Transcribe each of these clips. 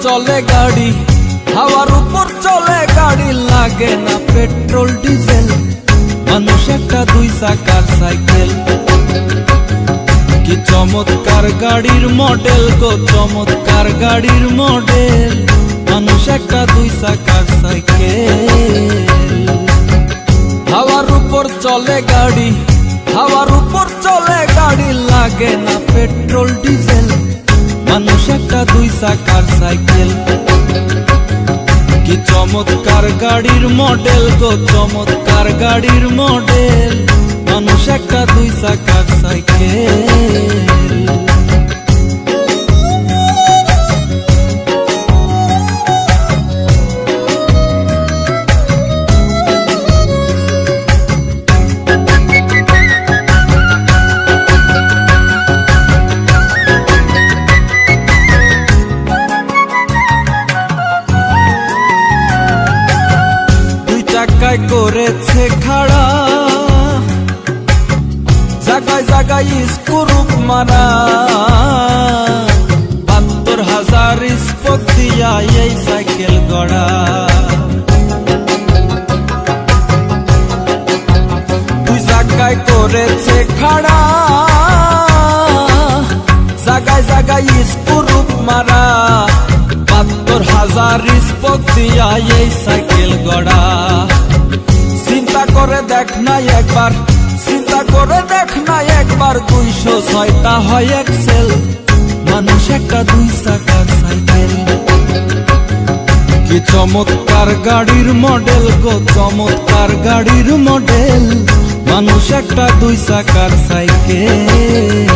চলে গাড়ি, হাওয়ার উপর চলে গাড়ি, লাগে না পেট্রোল ডিজেল, মানুষ একটা দুই চাকার সাইকেল। কি চমৎকার গাড়ির মডেল গো, চমৎকার গাড়ির মডেল, মানুষ একটা দুই চাকার সাইকেল। হাওয়ার উপর চলে গাড়ি, হাওয়ার উপর চলে গাড়ি, লাগে না পেট্রোল ডিজেল, মানুষ একটা দুই চাকার সাইকেল। কি চমৎকার গাড়ির মডেল গো, চমৎকার গাড়ির মডেল, মানুষ একটা দুই চাকার সাইকেল। করেছে খাড়া, জায়গায় জায়গায় স্ক্রুপ মারা, ৭২,০০০ স্পোক দিয়া এই সাইকেল গড়া। দুই জায়গায় করেছে খাড়া, জায়গায় জায়গায় স্ক্রুপ মারা, ৭২,০০০ স্পোক দিয়া এই সাইকেল গড়া। চিন্তা করে দেখ না একবার, চিন্তা করে দেখ না একবার, ২০৬টা হয় এক্সেল, মানুষ একটা দুই চাকার সাইকেল। কি চমৎকার গাড়ির মডেল গো, চমৎকার গাড়ির মডেল, মানুষ একটা দুই চাকার সাইকেল।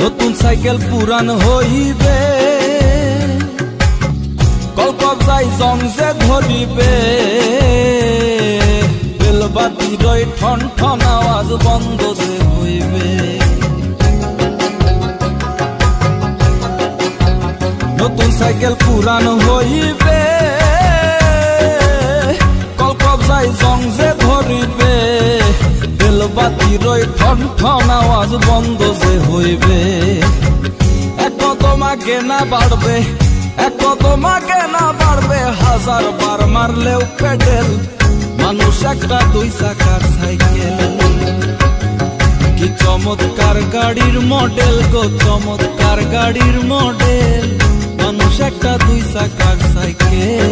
নতুন সাইকেল পুরান হইবে, কলকবজাই জং যে ধরিবে, বেলবাতির ঠন ঠন আওয়াজ বন্ধ যে হইবে। নতুন সাইকেল পুরান হইবে, কলকবজাই জং যে ধরিবে, বেলবাতির ঠন ঠন আওয়াজ বন্ধ যে হইবে। এক তোমাকে না বাড়বে, এক তোমাকে না বাড়বে, ১০০০ বার মারলেও পেডেল, মানুষ একটা দুই চাকার সাইকেল। কি চমৎকার গাড়ির মডেল গো, চমৎকার গাড়ির মডেল, মানুষ একটা দুই চাকার সাইকেল।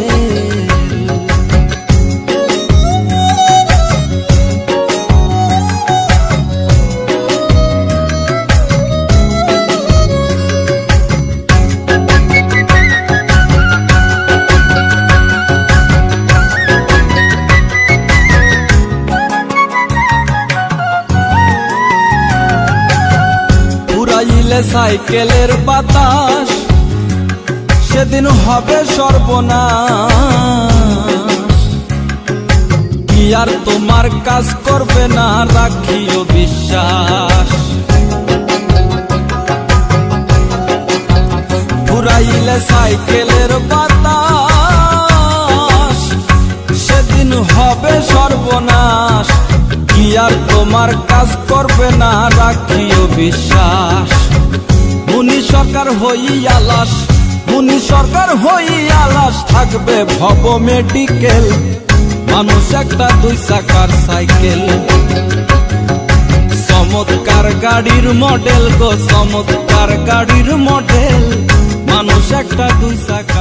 সাইকেলের বাতাস সেদিন হবে সর্বনাশ, কি আর তোমার কাজ করবে না, রাখিও বিশ্বাস। পুরাইলে সাইকেলের বাতাস সেদিন হবে সর্বনাশ, কি আর তোমার কাজ করবে না, রাখিও বিশ্বাস। মুনি সরকার হই আলাস, মুনি সরকার হই আলাস, থাকবে ভব মেডিকেল, মানুষ একটা দুই চাকার সাইকেল। চমৎকার গাড়ির মডেল গো, চমৎকার গাড়ির মডেল, মানুষ একটা দুই চাকার